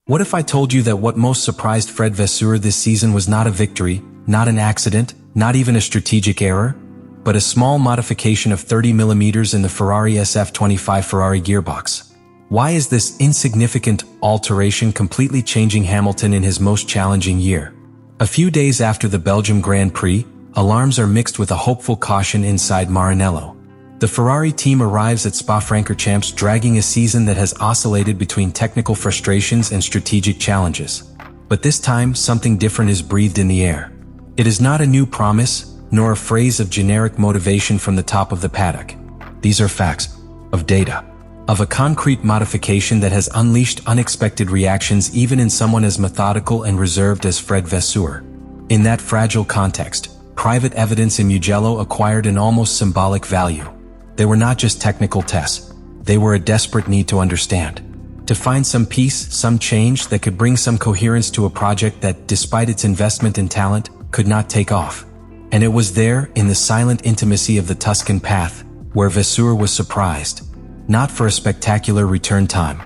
What if I told you that what most surprised Fred Vasseur this season was not a victory, not an accident, not even a strategic error, but a small modification of 30 millimeters in the Ferrari SF25 Ferrari gearbox? Why is this insignificant alteration completely changing Hamilton in his most challenging year? A few days after the Belgian Grand Prix, alarms are mixed with a hopeful caution inside Maranello. The Ferrari team arrives at Spa-Francorchamps dragging a season that has oscillated between technical frustrations and strategic challenges. But this time, something different is breathed in the air. It is not a new promise, nor a phrase of generic motivation from the top of the paddock. These are facts, of data, of a concrete modification that has unleashed unexpected reactions even in someone as methodical and reserved as Fred Vasseur. In that fragile context, private evidence in Mugello acquired an almost symbolic value. They were not just technical tests. They were a desperate need to understand. To find some peace, some change that could bring some coherence to a project that, despite its investment in talent, could not take off. And it was there, in the silent intimacy of the Tuscan path, where Vasseur was surprised. Not for a spectacular return time,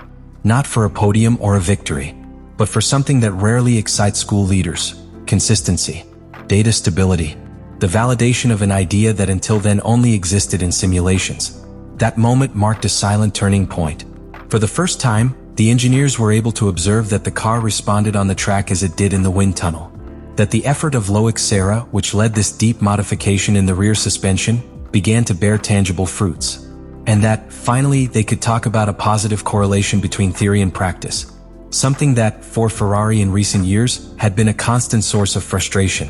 not for a podium or a victory, but for something that rarely excites school leaders: consistency, data stability, the validation of an idea that until then only existed in simulations. That moment marked a silent turning point. For the first time, the engineers were able to observe that the car responded on the track as it did in the wind tunnel. That the effort of Loic Serra, which led this deep modification in the rear suspension, began to bear tangible fruits. And that, finally, they could talk about a positive correlation between theory and practice. Something that, for Ferrari in recent years, had been a constant source of frustration.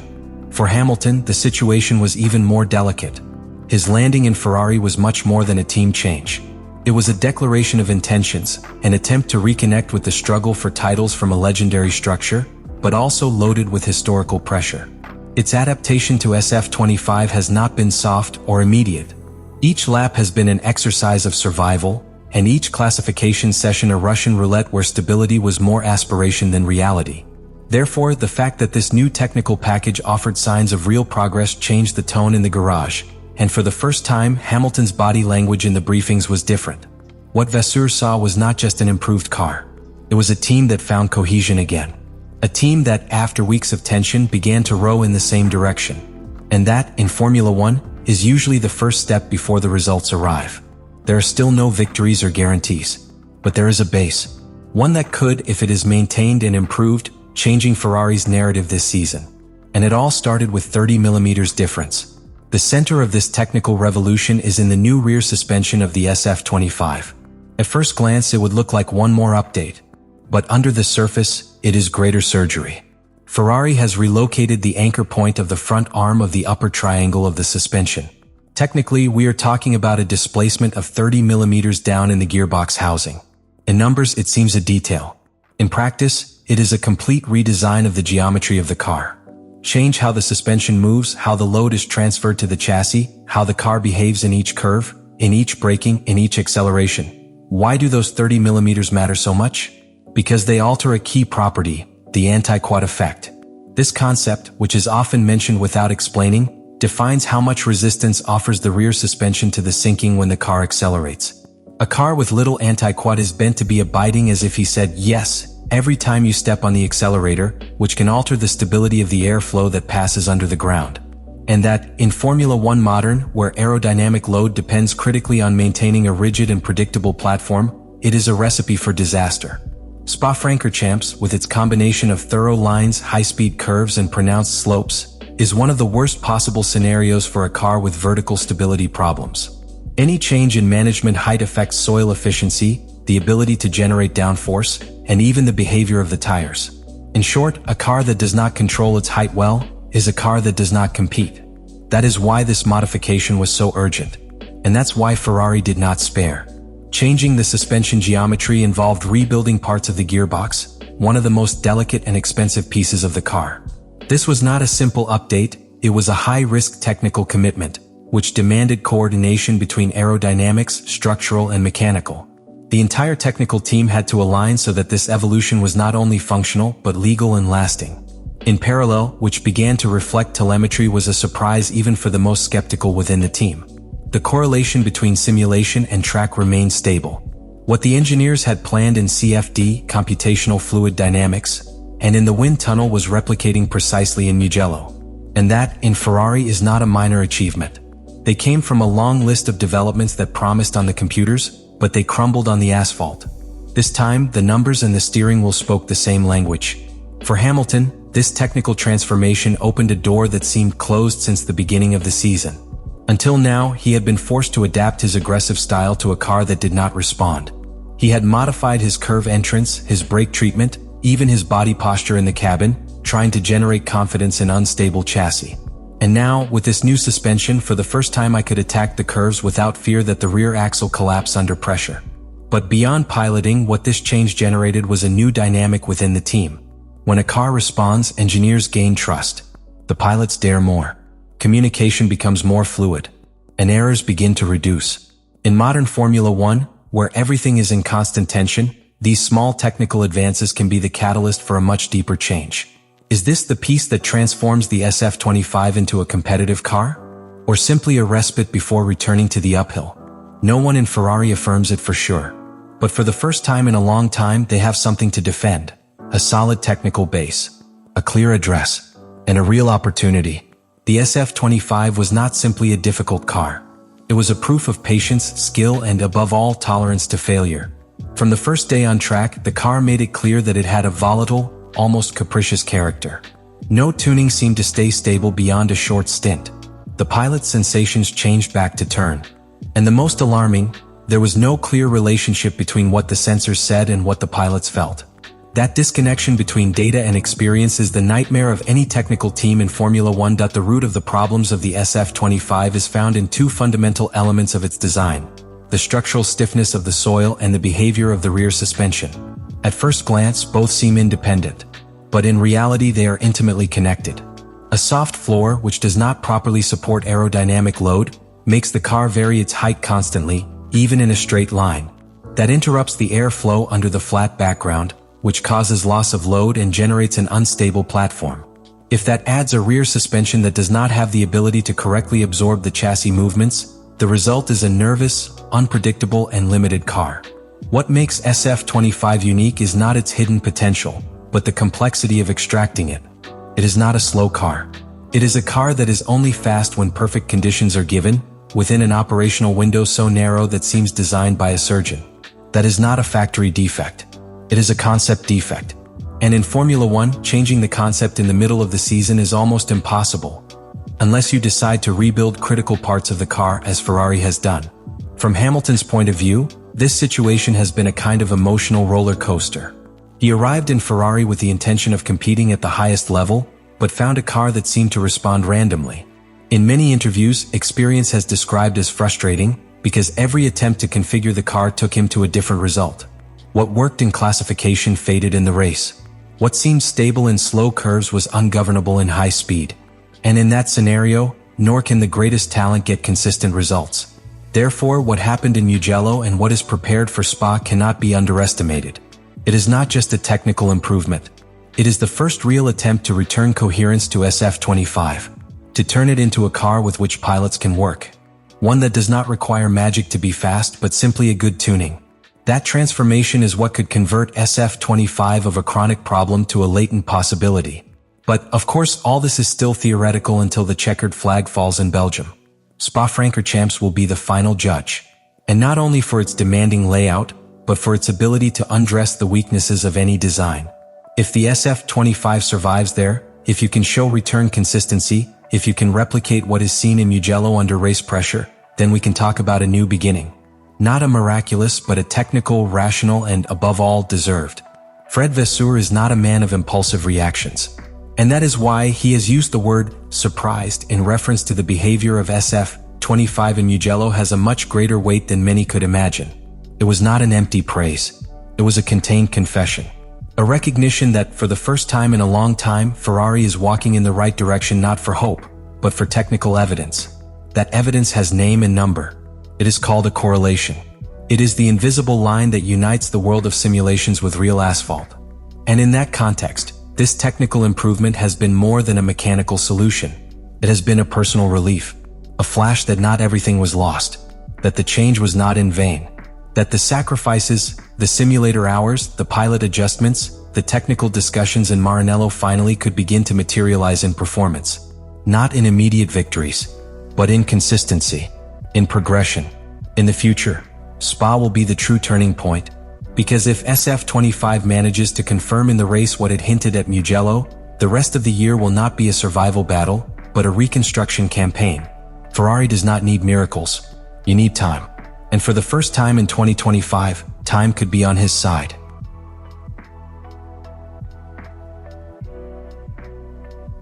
For Hamilton, the situation was even more delicate. His landing in Ferrari was much more than a team change. It was a declaration of intentions, an attempt to reconnect with the struggle for titles from a legendary structure, but also loaded with historical pressure. Its adaptation to SF25 has not been soft or immediate. Each lap has been an exercise of survival, and each classification session a Russian roulette where stability was more aspiration than reality. Therefore, the fact that this new technical package offered signs of real progress changed the tone in the garage, and for the first time, Hamilton's body language in the briefings was different. What Vasseur saw was not just an improved car. It was a team that found cohesion again. A team that, after weeks of tension, began to row in the same direction. And that, in Formula One, is usually the first step before the results arrive. There are still no victories or guarantees, but there is a base. One that could, if it is maintained and improved, changing Ferrari's narrative this season. And it all started with 30 millimeters difference. The center of this technical revolution is in the new rear suspension of the SF25. At first glance, it would look like one more update. But under the surface, it is greater surgery. Ferrari has relocated the anchor point of the front arm of the upper triangle of the suspension. Technically, we are talking about a displacement of 30 millimeters down in the gearbox housing. In numbers, it seems a detail. In practice, it is a complete redesign of the geometry of the car. Change how the suspension moves, how the load is transferred to the chassis, how the car behaves in each curve, in each braking, in each acceleration. Why do those 30 millimeters matter so much? Because they alter a key property, the anti-quad effect. This concept, which is often mentioned without explaining, defines how much resistance offers the rear suspension to the sinking when the car accelerates. A car with little anti-quad is bent to be abiding as if he said yes every time you step on the accelerator, which can alter the stability of the airflow that passes under the ground. And that, in Formula One modern, where aerodynamic load depends critically on maintaining a rigid and predictable platform, it is a recipe for disaster. Spa-Francorchamps, with its combination of thorough lines, high-speed curves, and pronounced slopes, is one of the worst possible scenarios for a car with vertical stability problems. Any change in management height affects soil efficiency, the ability to generate downforce, and even the behavior of the tires. In short, a car that does not control its height well is a car that does not compete. That is why this modification was so urgent. And that's why Ferrari did not spare. Changing the suspension geometry involved rebuilding parts of the gearbox, one of the most delicate and expensive pieces of the car. This was not a simple update, it was a high-risk technical commitment, which demanded coordination between aerodynamics, structural, and mechanical. The entire technical team had to align so that this evolution was not only functional, but legal and lasting. In parallel, which began to reflect telemetry was a surprise even for the most skeptical within the team. The correlation between simulation and track remained stable. What the engineers had planned in CFD, computational fluid dynamics, and in the wind tunnel was replicating precisely in Mugello. And that, in Ferrari, is not a minor achievement. They came from a long list of developments that promised on the computers, but they crumbled on the asphalt. This time, the numbers and the steering wheel spoke the same language. For Hamilton, this technical transformation opened a door that seemed closed since the beginning of the season. Until now, he had been forced to adapt his aggressive style to a car that did not respond. He had modified his curve entrance, his brake treatment, even his body posture in the cabin, trying to generate confidence in unstable chassis. And now, with this new suspension, for the first time I could attack the curves without fear that the rear axle collapse under pressure. But beyond piloting, what this change generated was a new dynamic within the team. When a car responds, engineers gain trust. The pilots dare more. Communication becomes more fluid, and errors begin to reduce. In modern Formula One, where everything is in constant tension, these small technical advances can be the catalyst for a much deeper change. Is this the piece that transforms the SF25 into a competitive car? Or simply a respite before returning to the uphill? No one in Ferrari affirms it for sure. But for the first time in a long time, they have something to defend. A solid technical base, a clear address, and a real opportunity. The SF25 was not simply a difficult car. It was a proof of patience, skill, and above all, tolerance to failure. From the first day on track, the car made it clear that it had a volatile, almost capricious character. No tuning seemed to stay stable beyond a short stint. The pilot's sensations changed back to turn. And the most alarming, there was no clear relationship between what the sensors said and what the pilots felt. That disconnection between data and experience is the nightmare of any technical team in Formula One. The root of the problems of the SF25 is found in two fundamental elements of its design: the structural stiffness of the soil and the behavior of the rear suspension. At first glance, both seem independent, but in reality they are intimately connected. A soft floor, which does not properly support aerodynamic load, makes the car vary its height constantly, even in a straight line. That interrupts the airflow under the flat background, which causes loss of load and generates an unstable platform. If that adds a rear suspension that does not have the ability to correctly absorb the chassis movements, the result is a nervous, unpredictable, and limited car. What makes SF25 unique is not its hidden potential, but the complexity of extracting it. It is not a slow car. It is a car that is only fast when perfect conditions are given, within an operational window so narrow that seems designed by a surgeon. That is not a factory defect. It is a concept defect. And in Formula One, changing the concept in the middle of the season is almost impossible, unless you decide to rebuild critical parts of the car as Ferrari has done. From Hamilton's point of view, this situation has been a kind of emotional roller coaster. He arrived in Ferrari with the intention of competing at the highest level, but found a car that seemed to respond randomly. In many interviews, experience has described as frustrating, because every attempt to configure the car took him to a different result. What worked in classification faded in the race. What seemed stable in slow curves was ungovernable in high speed. And in that scenario, nor can the greatest talent get consistent results. Therefore, what happened in Mugello and what is prepared for Spa cannot be underestimated. It is not just a technical improvement. It is the first real attempt to return coherence to SF25, to turn it into a car with which pilots can work. One that does not require magic to be fast, but simply a good tuning. That transformation is what could convert SF25 of a chronic problem to a latent possibility. But, of course, all this is still theoretical until the checkered flag falls in Belgium. Spa-Francorchamps will be the final judge. And not only for its demanding layout, but for its ability to undress the weaknesses of any design. If the SF25 survives there, if you can show return consistency, if you can replicate what is seen in Mugello under race pressure, then we can talk about a new beginning. Not a miraculous, but a technical, rational, and above all, deserved. Fred Vasseur is not a man of impulsive reactions. And that is why he has used the word surprised in reference to the behavior of SF25 in Mugello has a much greater weight than many could imagine. It was not an empty praise. It was a contained confession. A recognition that, for the first time in a long time, Ferrari is walking in the right direction not for hope, but for technical evidence. That evidence has name and number. It is called a correlation. It is the invisible line that unites the world of simulations with real asphalt. And in that context, this technical improvement has been more than a mechanical solution. It has been a personal relief. A flash that not everything was lost. That the change was not in vain. That the sacrifices, the simulator hours, the pilot adjustments, the technical discussions in Maranello finally could begin to materialize in performance. Not in immediate victories, but in consistency, in progression. In the future, Spa will be the true turning point, because if SF25 manages to confirm in the race what it hinted at Mugello, the rest of the year will not be a survival battle, but a reconstruction campaign. Ferrari does not need miracles. You need time. And for the first time in 2025, time could be on his side.